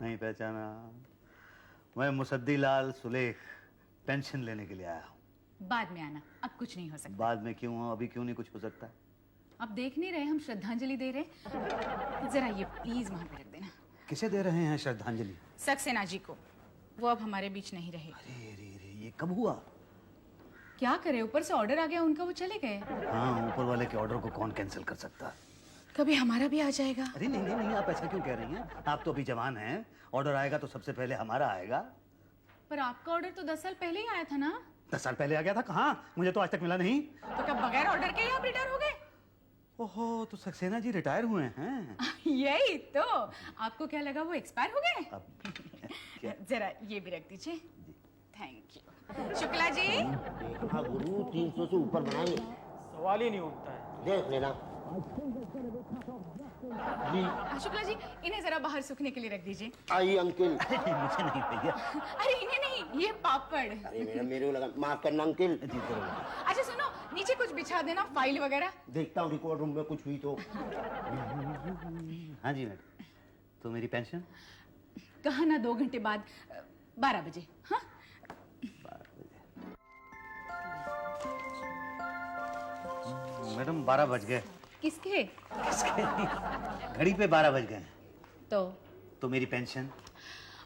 नहीं पहचाना? मैं मुसद्दी लाल सुलेख पेंशन लेने के लिए आया हूँ। बाद में आना, अब कुछ नहीं हो सकता। बाद में क्यों? अभी क्यों नहीं कुछ हो सकता? अब देख नहीं रहे हम श्रद्धांजलि दे रहे? जरा ये प्लीज वहां पे रख देना। किसे दे रहे हैं श्रद्धांजलि? सक्सेना जी को। वो अब हमारे बीच नहीं रहे। अरे अरे अरे, ये कब हुआ? क्या करे, ऊपर से ऑर्डर आ गया उनका, वो चले गए। हाँ, ऊपर वाले के ऑर्डर को कौन कैंसिल कर सकता है? कभी हमारा भी आ जाएगा। अरे नहीं नहीं नहीं, आप ऐसा क्यों कह रही हैं? आप तो अभी जवान हैं, ऑर्डर आएगा तो सबसे पहले हमारा आएगा। पर आपका ऑर्डर तो 10 साल पहले ही आया था ना? 10 साल पहले आ गया था? कहाँ? मुझे तो आज तक मिला नहीं। तो क्या बगैर ऑर्डर के ही आप रिटायर हो गए? ओहो, तो सक्सेना जी रिटायर हुए हैं? यही तो। आपको क्या लगा वो एक्सपायर हो गए? अब जरा ये भी रख दीजिए। Thank you. शुक्ला जी। हाँ गुरु, 300 से ऊपर बनाएंगे। सवाल ही नहीं उठता है। देख लेना जी। शुक्ला जी, इन्हें जरा बाहर सूखने के लिए रख दीजिए। आई अंकिल। मुझे नहीं भैया। अरे इन्हें नहीं, ये पापड़। अरे मेरा मेरे को लगा, माफ करना अंकिल। जी जरूर। अच्छा सुनो, नीचे कुछ बिछा देना, फाइल वगैरह। देखता हूँ रिकॉर्ड रूम में कुछ हुई तो। हाँ जी मैडम, तो मेरी पेंशन? कहा ना 2 घंटे बाद 12 बजे। हाँ 12 बजे। मैडम 12 बज गए। किसके? किसके? घड़ी पे 12 बज गए। तो मेरी पेंशन?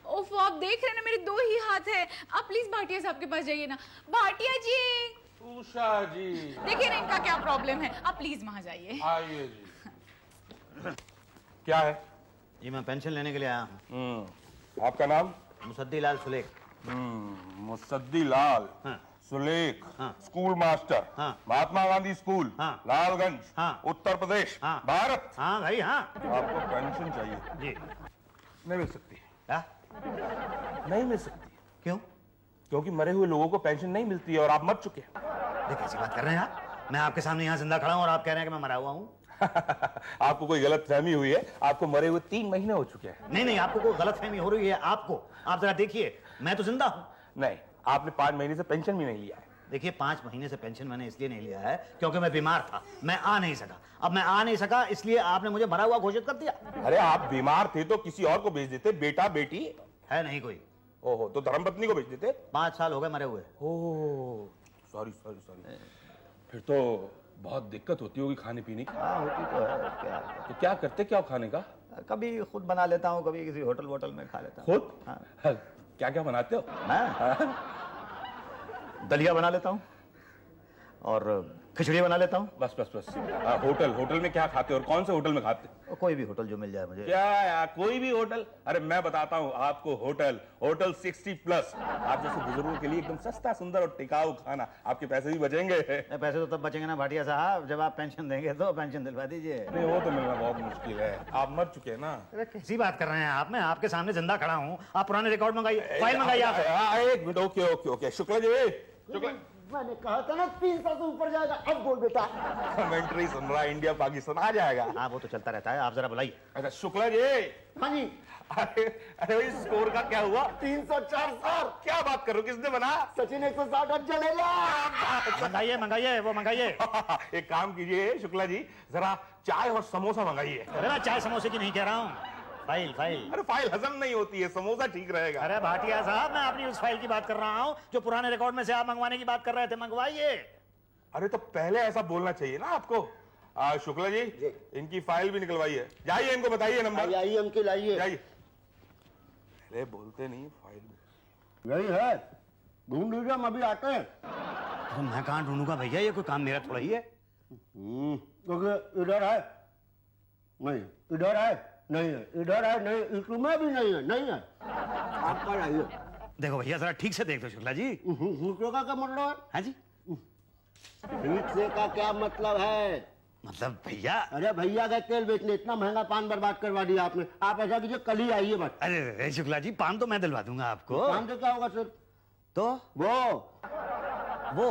ओफ, आप देख रहे हैं ना मेरे 2 ही हाथ है। आप प्लीज भाटिया साहब के पास जाइए ना। भाटिया जी। उषा जी। देखिए ना इनका क्या प्रॉब्लम है, आप प्लीज वहां जाइए। आइए जी। क्या है? जी मैं पेंशन लेने के लिए आया हूँ। आपका नाम? मुसद्दी लाल सुलेख। मुसद्दी लाल हाँ। सुलेख। हाँ। School master. हाँ। महात्मा गांधी स्कूल। हाँ। लालगंज। हाँ। उत्तर प्रदेश। हाँ। भारत। हाँ भाई हाँ। आपको पेंशन चाहिए? जी। नहीं मिल सकती। क्या? नहीं मिल सकती। क्यों? क्योंकि मरे हुए लोगों को पेंशन नहीं मिलती है और आप मर चुके हैं। ये कैसी बात कर रहे हैं आप? मैं आपके सामने यहाँ जिंदा खड़ा हूँ और आप कह रहे हैं कि मैं मरा हुआ हूँ। आपको कोई गलत फहमी हुई है। आपको मरे हुए 3 महीने हो चुके हैं। नहीं नहीं, आपको कोई गलतफहमी हो रही है। आपको, आप जरा देखिए, मैं तो जिंदा हूँ। नहीं, आपने 5 महीने से पेंशन भी नहीं लिया है। देखिए 5 महीने से पेंशन मैंने इसलिए नहीं लिया है क्योंकि मैं बीमार था, मैं आ नहीं सका। अब मैं आ नहीं सका इसलिए आपने मुझे मरा हुआ घोषित कर दिया। अरे आप बीमार थे तो किसी और को भेज देते, बेटा बेटी है नहीं कोई। ओहो, तो धर्मपत्नी को भेज देते। 5 साल हो गए मरे हुए। Oh sorry sorry sorry. फिर तो बहुत दिक्कत होती होगी खाने पीने की। हाँ होती तो है, क्या? तो क्या करते क्या हो खाने का? कभी खुद बना लेता हूँ, कभी किसी होटल वोटल में खा लेता हूँ। खुद? हाँ। क्या क्या बनाते हो? मैं दलिया बना लेता हूँ और खिचड़ी बना लेता हूँ। बस बस बस। होटल में क्या खाते हो और कौन से होटल में खाते? कोई भी होटल जो मिल जाए मुझे। क्या यार, कोई भी होटल? अरे मैं बताता हूँ आपको, होटल 60+। आप जैसे बुजुर्गों के लिए एकदम सस्ता, सुंदर और टिकाऊ खाना। आपके पैसे भी बचेंगे। पैसे तो तब बचेंगे ना भाटिया साहब जब आप पेंशन देंगे तो पेंशन दिलवा दीजिए। नहीं, वो तो मिलना बहुत मुश्किल है। आप मर चुके हैं ना। अरे कैसी बात कर रहे हैं आप? मैं आपके सामने जिंदा खड़ा हूँ। आप पुराने रिकॉर्ड मंगाइए, फाइल मंगाइए आप। 1 minute. Okay okay okay. Shukla ji, Shukla. मैंने कहा था ना 300 से ऊपर जाएगा। अब बोल बेटा। कमेंट्री सुन रहा है, इंडिया पाकिस्तान आ जाएगा। हाँ वो तो चलता रहता है, आप जरा बुलाइए। अच्छा शुक्ला जी। हाँ जी। अरे अरे भाई, स्कोर का क्या हुआ? 304 सर। क्या बात कर रहे हो? किसने बना? सचिन 160 चलेगा। मंगाइए मंगाइए, वो मंगाइए। एक काम कीजिए शुक्ला जी, जरा चाय और समोसा मंगाइए। अरे मैं चाय समोसे की नहीं कह रहा हूँ, फाइल फाइल। अरे फाइल हजम नहीं होती है, समोसा ठीक रहेगा। अरे भाटिया साहब, मैं अपनी उस फाइल की बात कर रहा हूँ जो पुराने रिकॉर्ड में से आप मंगवाने की बात कर रहे थे। मंगवाइए। अरे तो पहले ऐसा बोलना चाहिए ना आपको। शुक्ला जी, इनकी फाइल भी निकलवाइए। जाइए, इनको बताइए नंबर। आइए अंकिल आइए। जाइए। अरे बोलते नहीं, फाइल में यही है, ढूंढ लीजिए, हम अभी आते हैं। तो मैं कहाँ ढूंढूंगा भैया, ये कोई काम मेरा थोड़ा ही है। क्योंकि इधर है नहीं, इधर है नहीं है, इधर है नहीं, इसमें भी नहीं है, नहीं है। आप कल आइए। देखो भैया जरा ठीक से देख दो शुक्ला जी। दूसरे का क्या मतलब है? हाँ जी, ठीक से का क्या मतलब है? मतलब भैया। अरे भैया का तेल बेचने इतना महंगा पान बर्बाद करवा दिया आपने। आप ऐसा कीजिए, कल ही आइए बस। अरे शुक्ला जी, पान तो मैं दिलवा दूंगा आपको। पान से क्या होगा सर? तो वो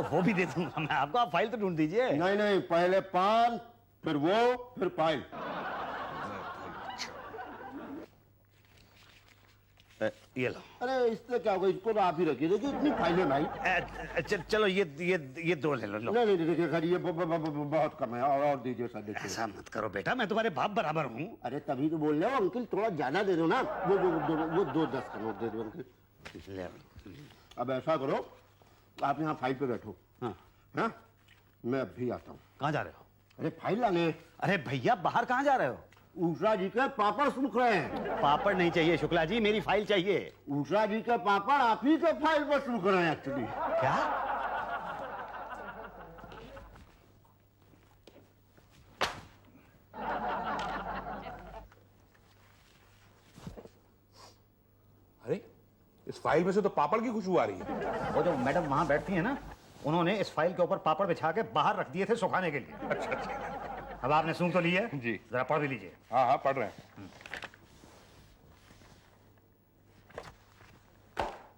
वो भी दे दूंगा मैं आपको। आप फाइल तो ढूंढ दीजिए। नहीं नहीं, पहले पान, फिर वो, फिर फाइल। ये लो। अरे इससे क्या होगा, इसको तो आप ही रखिए। देखिए इतनी फाइलें भाई। चलो ये 2 ले लो। नहीं नहीं देखिए खैर ये बहुत कम है, और दीजिए सर। देखिए ऐसा मत करो बेटा, मैं तुम्हारे बाप बराबर हूँ। अरे तभी तो बोल रहे हो अंकल, थोड़ा ज्यादा दे दो ना। वो 2-10 का नोट दे दो अंकल। ले अब ऐसा करो, आप यहाँ फाइल पे बैठो। हाँ हाँ मैं अभी आता हूँ। कहाँ जा रहे हो? अरे फाइल लाने। अरे भैया बाहर कहाँ जा रहे हो? उषा जी के पापड़ सूख रहे हैं। पापड़ नहीं चाहिए शुक्ला जी, मेरी फाइल चाहिए। उषा जी के पापड़ आप ही के फाइल पर सूख रहे हैं एक्चुअली। क्या? अरे इस फाइल में से तो पापड़ की खुशबू आ रही है। वो जो मैडम वहां बैठती है ना, उन्होंने इस फाइल के ऊपर पापड़ बिछा के बाहर रख दिए थे सुखाने के लिए। अच्छा। अब आपने सूंघ तो ली है जी। जरा पढ़ भी लीजिए। हाँ पढ़ रहे हैं।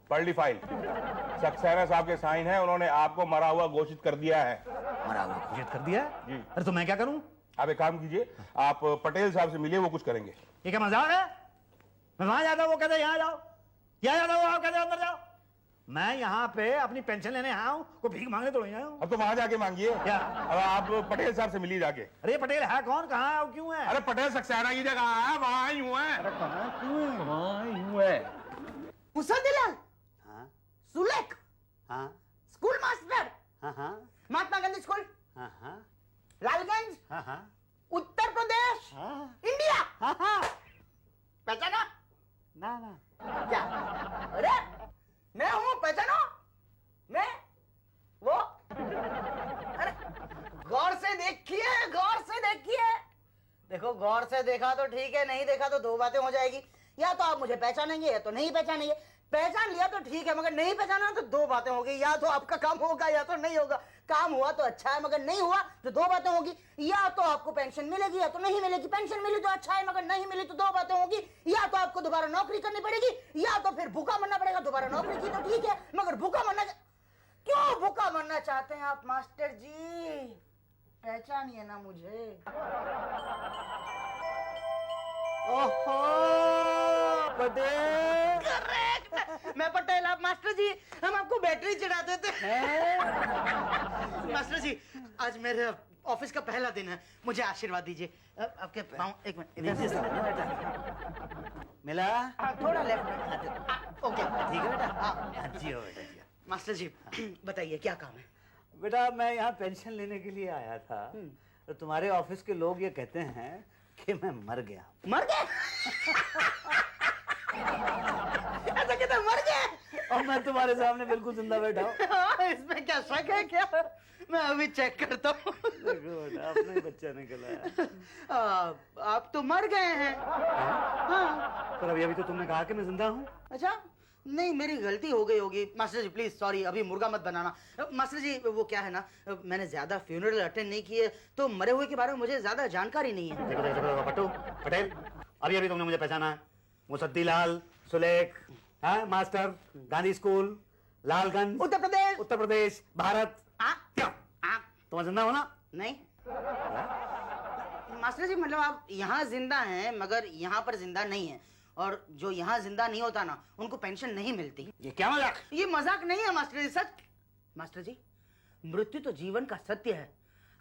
पढ़ ली फाइल। सक्सेना साहब के साइन है, उन्होंने आपको मरा हुआ घोषित कर दिया है। मरा हुआ घोषित कर दिया है? जी। अरे तो मैं क्या करूं? आप एक काम कीजिए, आप पटेल साहब से मिलिए, वो कुछ करेंगे। ये क्या मजाक है? मैं वहां जाता हूं, वो कहते यहाँ जाओ, यहाँ जाता हूँ, कहते अंदर जाओ। मैं यहाँ पे अपनी पेंशन लेने आया हूँ, कोई भीख मांगने तो नहीं आया हूँ। अब तो वहां जाके मांगिए। क्या? अब आप पटेल साहब से मिलिए जाके। अरे ये पटेल है कौन, कहाँ है और क्यों है? अरे पटेल सक्सेना की जगह है, वहां यूं है। अरे कहाँ क्यों है? वहां यूं है। मुसद्दिलाल, हाँ सुलेख, हाँ स्कूल मास्टर, हाँ हाँ महात्मा गांधी स्कूल, हाँ हाँ लालगंज, हाँ हाँ उत्तर प्रदेश, हाँ इंडिया। हाँ हाँ पहचाना? ना ना क्या? अरे मैं हूँ, पहचानो? मैं वो। अरे गौर से देखिए, गौर से देखिए। देखो गौर से देखा तो ठीक है, नहीं देखा तो 2 बातें हो जाएगी। या तो आप मुझे पहचानेंगे या तो नहीं पहचानेंगे। पहचान लिया तो ठीक है, मगर नहीं पहचाना तो 2 बातें होगी। या तो आपका काम होगा या तो नहीं होगा। काम हुआ तो अच्छा है, मगर नहीं हुआ तो 2 बातें होगी। या तो आपको पेंशन मिलेगी या तो नहीं मिलेगी। पेंशन मिली तो अच्छा है, मगर नहीं मिली तो 2 बातें होगी। या तो आपको दोबारा नौकरी करनी पड़ेगी या तो फिर भूखा मरना पड़ेगा। दोबारा नौकरी की तो ठीक है, मगर भूखा मरना क्यों भूखा मरना चाहते हैं आप मास्टर जी? पहचानिए ना मुझे। ओहो पटेल। करेक्ट, मैं पटेल, आप मास्टर जी। हम आपको बैटरी चढ़ाते थे। मास्टर जी आज मेरे ऑफिस का पहला दिन है, मुझे आशीर्वाद दीजिए। आपके पाँव, एक मिनट मिला? थोड़ा लेफ्ट में। ओके ठीक है बेटा। हाँ जियो बेटा जियो। मास्टर जी बताइए क्या काम है? बेटा मैं यहाँ पेंशन लेने के लिए आया था, तो तुम्हारे ऑफिस के लोग ये कहते हैं कि मैं मर गया। मर गए? ऐसा कहते मर गए? और मैं तुम्हारे सामने बिल्कुल जिंदा बैठा हूँ। इसमें क्या शक है क्या? मैं अभी चेक करता हूँ। देखो बेटा अपना ही बच्चा निकला है। आप तो मर गए हैं। हाँ। पर अभी तो तुमने कहा कि मैं जिंदा हूँ। अच्छा नहीं, मेरी गलती हो गई होगी मास्टर जी, प्लीज सॉरी। अभी मुर्गा मत बनाना मास्टर जी। वो क्या है ना, मैंने ज्यादा फ्यूनरल अटेंड नहीं किए, तो मरे हुए के बारे में मुझे ज्यादा जानकारी नहीं है। देखो देखो देखो पट्टू पटेल, अभी तुमने मुझे पहचाना है। मुसद्दीलाल, सुलेख, हाँ मास्टर, गांधी स्कूल, लालगंज, उत्तर प्रदेश, भारत। क्यों तुम जिंदा हो ना? नहीं मास्टर जी, मतलब आप यहाँ जिंदा हैं मगर यहाँ पर जिंदा नहीं है। और जो यहाँ जिंदा नहीं होता ना, उनको पेंशन नहीं मिलती। ये क्या मजाक? ये मजाक नहीं है मास्टर जी, सच। मास्टर जी मृत्यु तो जीवन का सत्य है।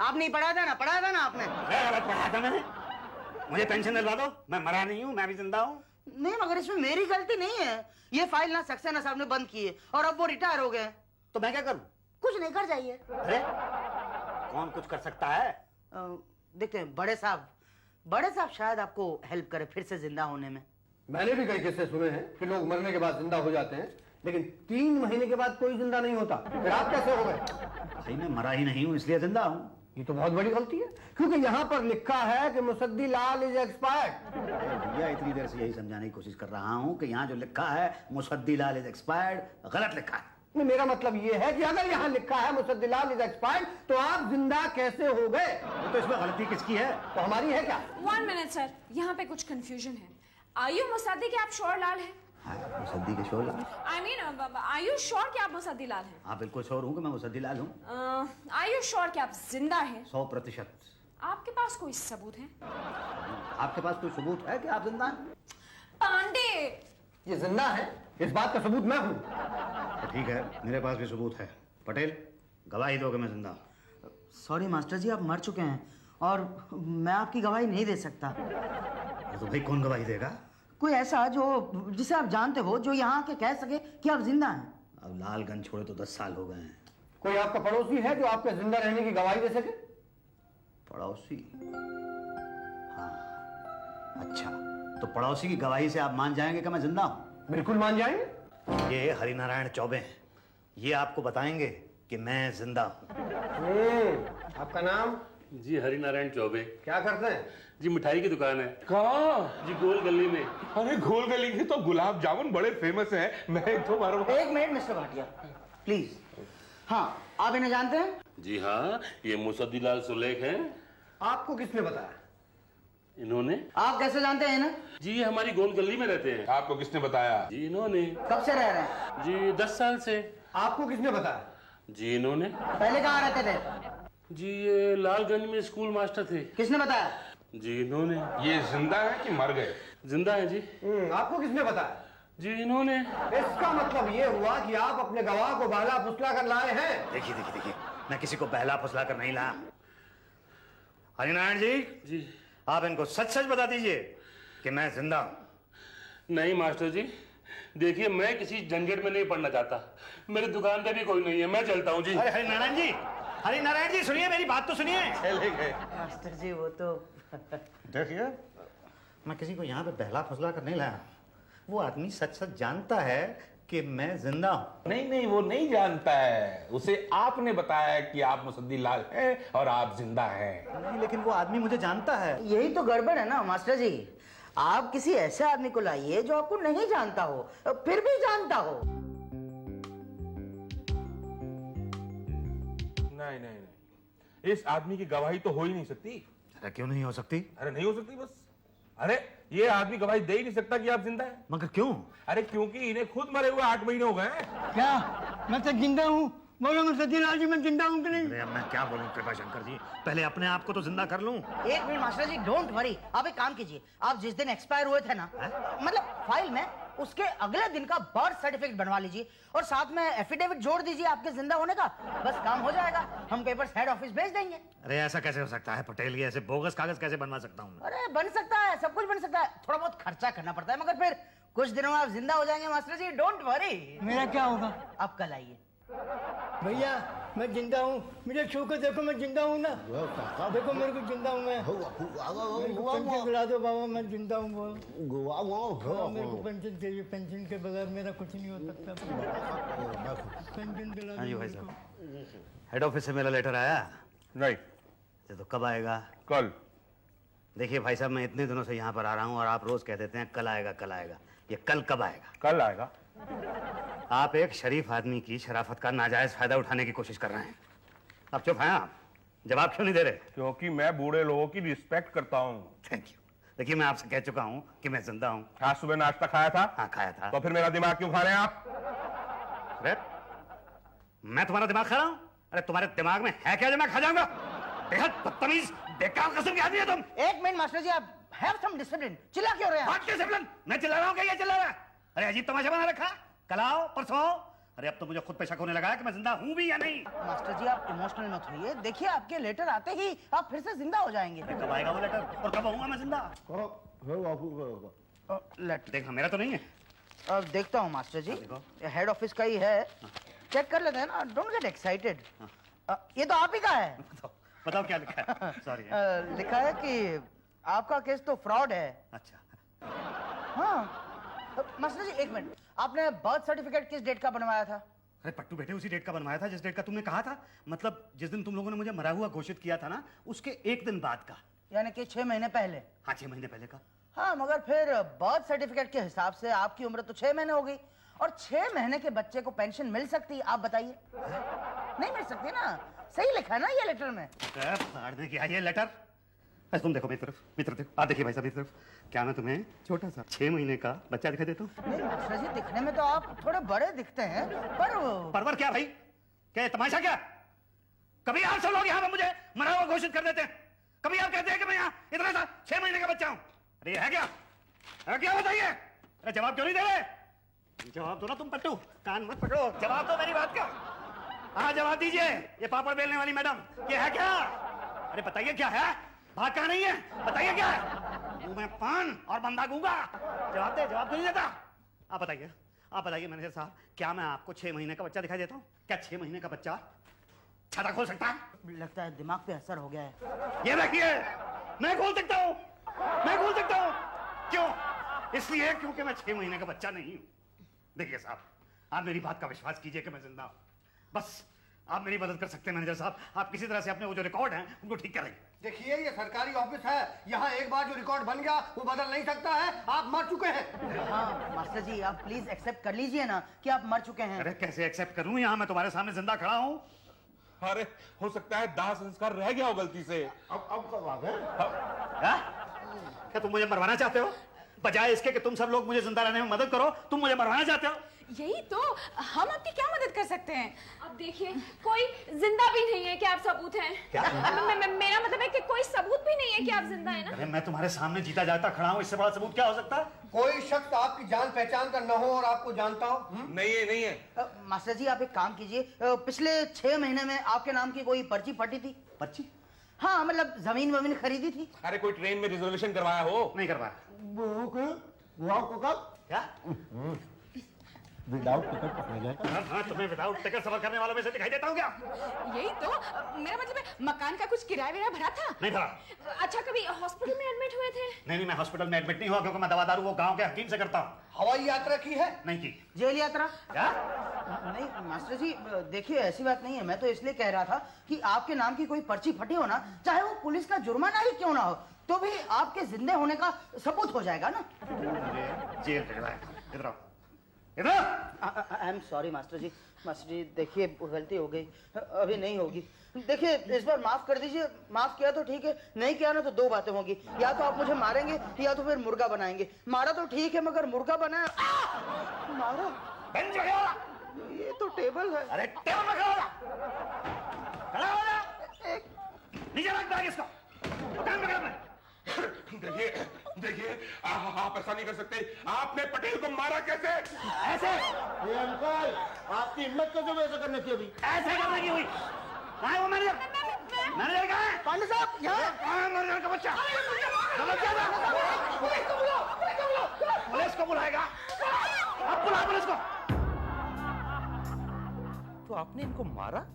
आप नहीं पढ़ा था ना? पढ़ा था ना आपने? गलत पढ़ा था मैंने। मुझे पेंशन दिलवा दो, मैं मरा नहीं हूँ, मैं भी जिंदा हूँ। नहीं मगर इसमें मेरी गलती नहीं है। ये फाइल ना सक्सेना साहब ने बंद की है और अब वो रिटायर हो गए। तो मैं क्या करूँ? कुछ नहीं कर जाइए। अरे कौन कुछ कर सकता है? देखते हैं बड़े साहब शायद आपको हेल्प करे फिर से जिंदा होने में। मैंने भी कई किस्से सुने हैं कि लोग मरने के बाद जिंदा हो जाते हैं, लेकिन 3 महीने के बाद कोई जिंदा नहीं होता। फिर आप कैसे हो गए? भाई मैं मरा ही नहीं हूँ इसलिए जिंदा हूँ। ये तो बहुत बड़ी गलती है, क्योंकि यहाँ पर लिखा है कि मुसद्दीलाल इज एक्सपायर्ड। भैया इतनी देर से यही समझाने की कोशिश कर रहा हूँ कि यहाँ जो लिखा है मुसद्दीलाल इज एक्सपायर्ड, गलत लिखा है। नहीं, मेरा मतलब ये है कि अगर यहाँ लिखा है मुसद्दीलाल इज एक्सपायर्ड, तो आप जिंदा कैसे हो गए? तो इसमें गलती किसकी है? तो हमारी है क्या? 1 मिनट सर, यहाँ पे कुछ कंफ्यूजन है। आयु मुसद्दी के आप श्योर लाल हैं? हाँ, मुसद्दी के शोर। आई मीन आयु श्योर कि आप मुसद्दी लाल हैं? हाँ बिल्कुल श्योर हूँ कि मैं मुसद्दीलाल हूँ। आयु श्योर कि आप जिंदा हैं? 100%। आपके पास कोई सबूत है? आपके पास कोई सबूत है कि आप जिंदा हैं? पांडे ये जिंदा है, इस बात का सबूत मैं हूं। तो ठीक है, मेरे पास भी सबूत है। पटेल, गवाही दो कि मैं जिंदा हूं। सॉरी मास्टर जी, आप मर चुके हैं और मैं आपकी गवाही नहीं दे सकता। तो भाई कौन गवाही देगा? कोई ऐसा जो जिसे आप जानते हो, जो यहाँ आके कह सके कि आप जिंदा हैं। अब लालगंज छोड़े तो 10 साल हो गए हैं। कोई आपका पड़ोसी है जो आपके जिंदा रहने की गवाही दे सके? पड़ोसी? हाँ, अच्छा, तो पड़ोसी की गवाही से आप मान जाएंगे कि मैं जिंदा हूं? बिल्कुल मान जाएंगे। ये हरिनारायण चौबे हैं, ये आपको बताएंगे कि मैं जिंदा हूं। आपका नाम? जी हरिनारायण चौबे। क्या करते हैं? जी मिठाई की दुकान है कहाँ? जी, गोल गली में। अरे गोल गली के तो गुलाब जामुन बड़े फेमस हैं। मैं एक तो मारो। एक मिनट मिस्टर भाटिया, प्लीज। हाँ, आप इन्हें जानते हैं? जी हाँ, ये मुसद्दीलाल सुलेख हैं। आपको किसने बताया? इन्होंने। आप कैसे जानते हैं इन्हें? जी ये हमारी गोल गली में रहते हैं। आपको किसने बताया? जी इन्होंने। कब से रह रहे हैं? जी 10 साल से। आपको किसने बताया? जी इन्होंने। पहले कहाँ रहते थे? जी ये लालगंज में स्कूल मास्टर थे। किसने बताया? जी इन्होंने। ये जिंदा है कि मर गए? जिंदा है जी। आपको किसने बताया? जी इन्होंने। इसका मतलब ये हुआ कि आप अपने गवाह को बहला फुसला कर लाए हैं। देखिए देखिए देखिए, मैं किसी को बहला फुसला कर नहीं लाया। हरिनारायण जी, जी आप इनको सच सच बता दीजिए कि मैं जिंदा हूं। नहीं मास्टर जी, देखिए मैं किसी झंझट में नहीं पड़ना चाहता। मेरी दुकान पे भी कोई नहीं है, मैं चलता हूँ जी। अरे हरिनारायण जी, हरिनारायण जी सुनिए, मेरी बात तो सुनिए। चले गए। मास्टर जी वो तो देखिए, मैं किसी को यहाँ पे बहला फुसला कर नहीं लाया। वो आदमी सच सच जानता है कि मैं जिंदा हूं। नहीं नहीं, वो नहीं जानता है। उसे आपने बताया कि आप मुसद्दीलाल हैं और आप जिंदा हैं। नहीं, लेकिन वो आदमी मुझे जानता है। यही तो गड़बड़ है ना मास्टर जी। आप किसी ऐसे आदमी को लाइए जो आपको नहीं जानता हो, फिर भी जानता हो। नहीं नहीं नहीं, इस आदमी की गवाही तो हो ही नहीं सकती। अरे क्यों नहीं हो सकती? अरे नहीं हो सकती बस। अरे ये आदमी गवाही दे ही नहीं सकता कि आप जिंदा हैं। मगर क्यों? अरे क्योंकि इन्हें खुद मरे हुए 8 महीने हो गए हैं। क्या मैं तो जिंदा हूँ? बोलो मुसद्दीलाल जी, मैं जिंदा हूँ कि नहीं? अरे अब मैं क्या बोलूं कृपा शंकर जी, पहले अपने आप को तो जिंदा कर लूं। एक minute master ji, don't worry. आप एक काम कीजिए, आप जिस दिन एक्सपायर हुए थे ना, मतलब फाइल में, उसके अगले दिन का बर्थ सर्टिफिकेट बनवा लीजिए और साथ में एफिडेविट जोड़ दीजिए आपके जिंदा होने का। बस काम हो जाएगा, हम पेपर्स हेड ऑफिस भेज देंगे। अरे ऐसा कैसे हो सकता है पटेल? ये ऐसे बोगस कागज कैसे बनवा सकता हूँ? अरे बन सकता है, सब कुछ बन सकता है। थोड़ा बहुत खर्चा करना पड़ता है, मगर फिर कुछ दिनों में आप जिंदा हो जाएंगे मास्टर जी, डोंट वरी। मेरा क्या होगा? आप कल आइए। भैया मैं जिंदा हूँ, मुझे छू के देखो, मैं जिंदा हूँ ना। देखो मेरे को जिंदा हूँ मैं। पेंशन दिला दो बाबा, मैं जिंदा हूँ। वो मेरे को पेंशन चाहिए, पेंशन के बगैर मेरा कुछ नहीं हो सकता। पेंशन दिला हाँ जी दो भाई मेरे को। साहब, हेड ऑफिस से मेरा लेटर आया। नहीं, ये तो कब आएगा? कल। देखिए भाई साहब, मैं इतने दिनों से यहाँ पर आ रहा हूँ और आप रोज कह देते हैं कल आएगा कल आएगा। ये कल कब आएगा? कल आएगा। आप एक शरीफ आदमी की शराफत का नाजायज फायदा उठाने की कोशिश कर रहे हैं। अब चुप हैं आप, जवाब क्यों नहीं दे रहे? क्योंकि मैं बूढ़े लोगों की रिस्पेक्ट करता हूँ। Thank you. देखिए मैं आपसे कह चुका हूँ कि मैं जिंदा हूँ। आज सुबह नाश्ता खाया था? हाँ खाया था। तो फिर मेरा दिमाग क्यों खा रहे हैं आप? अरे मैं तुम्हारा दिमाग खा रहा हूँ? अरे तुम्हारे दिमाग में है क्या जो मैं खा जाऊंगा? बेहद बदतमीज बेकार किस्म के आदमी है तुम। एक मिनट मास्टर जी, आप हैव सम डिसिप्लिन। चिल्ला क्यों रहे हैं? What discipline? मैं चिल्ला रहा हूँ क्या ये चिल्ला रहा है? अरे अजीब तमाशा बना रखा। कल आओ परसों आओ। अरे अब तो मुझे खुद पे शक होने लगा है कि मैं जिंदा हूँ भी या नहीं। मास्टर जी आप इमोशनल मत होइए, देखिए आपके लेटर आते ही आप फिर से जिंदा हो जाएंगे। कब आएगा वो लेटर और कब होऊंगा मैं जिंदा? लेटर देखना मेरा तो नहीं है। अब देखता हूँ मास्टर जी, देखो। हेड ऑफिस का ही है, चेक कर लेते हैं ना। Don't get excited. ये तो आप ही का है। बताओ क्या लिखा है? सॉरी। लिखा है कि आपका केस तो फ्रॉड है। अच्छा, हाँ मास्टर जी एक मिनट, आपने बर्थ सर्टिफिकेट किस डेट का बनवाया था? अरे पट्टू बेटे उसी डेट का बनवाया था जिस डेट का तुमने कहा था। मतलब जिस दिन तुम लोगों ने मुझे मरा हुआ घोषित किया था ना, उसके एक दिन बाद का। यानी कि 6 महीने पहले। हाँ 6 महीने पहले का। हाँ मगर फिर बर्थ सर्टिफिकेट के हिसाब से आपकी उम्र तो 6 महीने हो गई और 6 महीने के बच्चे को पेंशन मिल सकती है? आप बताइए। नहीं मिल सकती ना, सही लिखा है ना ये लेटर में। फाड़ने की ये लेटर। बस तुम देखो मेरी तरफ देखो। आप देखिए भाई साहब मेरी तरफ। क्या मैं तुम्हें छोटा सा 6 महीने का बच्चा दिखाई देता हूँ? नहीं मास्टर जी, दिखने में तो आप थोड़े बड़े दिखते हैं, पर परवर क्या भाई? क्या ये तमाशा क्या? कभी आप सब लोग यहाँ पे मुझे मरा हुआ घोषित कर देते हैं, कभी आप कहते हैं कि मैं यहाँ इतना सा 6 महीने का बच्चा हूँ। अरे ये है क्या? है क्या बताइए? अरे जवाब क्यों नहीं दे रहे? जवाब दो ना तुम पट्टू, कान मत पकड़ो, जवाब दो मेरी बात का। हाँ जवाब दीजिए, ये पापड़ बेलने वाली मैडम, ये है क्या? अरे बताइए क्या है? भाग कहाँ नहीं है? बताइए क्या है? मुंह में पान और बंदा गूंगा। जवाब दे, जवाब क्यों नहीं देता? आप बताइए मैनेजर साहब, क्या मैं आपको 6 महीने का बच्चा दिखाई देता हूँ? क्या 6 महीने का बच्चा छाता खोल सकता है? लगता है दिमाग पे असर हो गया है। ये देखिए, मैं खोल सकता हूँ, मैं खोल सकता हूँ। क्यों? इसलिए क्योंकि मैं 6 महीने का बच्चा नहीं हूँ। देखिए साहब, आप मेरी बात का विश्वास कीजिए कि मैं जिंदा हूँ। बस आप मेरी मदद कर सकते हैं मैनेजर साहब, आप किसी तरह से अपने वो जो रिकॉर्ड हैं उनको ठीक करें। देखिए ये सरकारी ऑफिस है, यहाँ एक बार जो रिकॉर्ड बन गया वो बदल नहीं सकता है। आप मर चुके हैं। हाँ मास्टर जी, आप प्लीज एक्सेप्ट कर लीजिए ना कि आप मर चुके हैं। अरे कैसे एक्सेप्ट करूं? यहाँ मैं तुम्हारे सामने जिंदा खड़ा हूँ। अरे हो सकता है दाह संस्कार रह गया हो गलती से। अब कब आ गए? क्या? क्या तुम मुझे मरवाना चाहते हो? बजाय इसके कि तुम सब लोग मुझे जिंदा रहने में मदद करो, तुम मुझे मरवाना चाहते हो? यही तो, हम आपकी क्या मदद कर सकते हैं? अब देखिए, कोई जिंदा भी नहीं है कि आप सबूत हैं। क्या? मेरा मतलब है कि कोई सबूत भी नहीं है कि आप जिंदा हैं ना। अरे मैं तुम्हारे सामने जीता जागता खड़ा हूँ, इससे बड़ा सबूत क्या हो सकता है? कोई शख्स आपकी जान पहचान का न हो और आपको जानता हो? नहीं है, नहीं है। मास्टर जी आप एक काम कीजिए, पिछले 6 महीने में आपके नाम की कोई पर्ची फटी थी? पर्ची? हाँ मतलब जमीन वमीन खरीदी थी? अरे कोई ट्रेन में रिजर्वेशन करवाया हो? नहीं करवाया। क्या? विदाउट टिकट पकड़े गए। हाँ, तुम्हें विदाउट टिकट सफर करने वालों में से दिखाई देता हूँ क्या? यही तो, मेरा मतलब है मकान का कुछ किराया विराया भरा था? नहीं भरा। अच्छा, कभी हॉस्पिटल में एडमिट हुए थे? नहीं, मैं हॉस्पिटल में एडमिट नहीं हुआ, क्योंकि मैं दवा दारू वो गांव के हकीम से करता हूँ। हवाई यात्रा की है? नहीं की। जेल यात्रा? क्या? नहीं मास्टर जी, देखिए ऐसी बात नहीं है। मैं तो इसलिए कह रहा था कि आपके नाम की कोई पर्ची फटी हो ना, चाहे वो पुलिस का जुर्माना ही क्यों ना हो, तो भी आपके जिंदे होने का सबूत हो जाएगा ना। जेल भिजवाया। इधर आओ, इधर। I am sorry master ji. Master ji देखिए, गलती हो गई, अभी नहीं होगी। देखिए इस बार माफ कर दीजिए। माफ किया तो ठीक है, नहीं किया ना तो 2 बातें होंगी, या तो आप मुझे मारेंगे या तो फिर मुर्गा बनाएंगे। मारा तो ठीक है, मगर मुर्गा बनाया मारा। बेंच पे खड़ा हो। ये तो टेबल है। अरे टेबल पे खड़ा हो। खड़ा हो जा। नीचे रख बैग इसको। दुकान पे कर। देखिए देखिए, आप ऐसा नहीं कर सकते। आपने पटेल को मारा कैसे? ऐसे? ये अंकल, आपकी हिम्मत कैसे वैसा करने की? अभी ऐसे करने की हुई। कहाँ है वो मैनेजर? मैनेजर कहाँ है? पांडे साहब यहाँ। कहाँ है मैनेजर का बच्चा? पुलिस को बुलाएगा। अब बुला पुलिस को। तो आपने इनको मारा?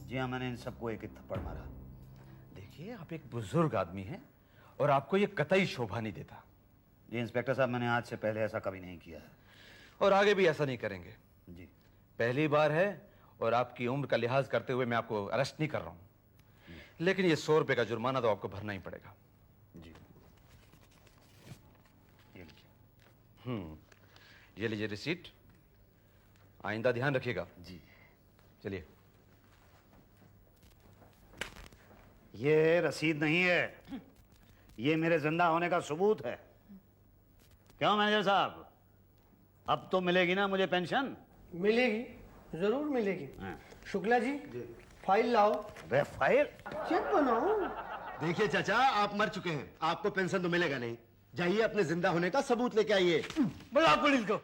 जी हाँ, मैंने इन सबको एक एक थप्पड़ मारा। देखिए आप एक बुजुर्ग आदमी हैं और आपको ये कतई शोभा नहीं देता। जी इंस्पेक्टर साहब, मैंने आज से पहले ऐसा कभी नहीं किया है। और आगे भी ऐसा नहीं करेंगे। जी। पहली बार है और आपकी उम्र का लिहाज करते हुए मैं आपको अरेस्ट नहीं कर रहा हूं, लेकिन ये 100 रुपए का जुर्माना तो आपको भरना ही पड़ेगा। जी ये लीजिए। ये लीजिए रिसीट, आइंदा ध्यान रखिएगा। जी। चलिए। ये रसीद नहीं है, ये मेरे जिंदा होने का सबूत है। क्यों मैनेजर साहब, अब तो मिलेगी ना मुझे पेंशन? मिलेगी, जरूर मिलेगी। हाँ। शुक्ला जी फाइल लाओ। अरे फाइल? चेक बनाओ। देखिए चाचा, आप मर चुके हैं, आपको पेंशन तो मिलेगा नहीं। जाइए अपने जिंदा होने का सबूत लेके आइए। बुलाओ पुलिस को।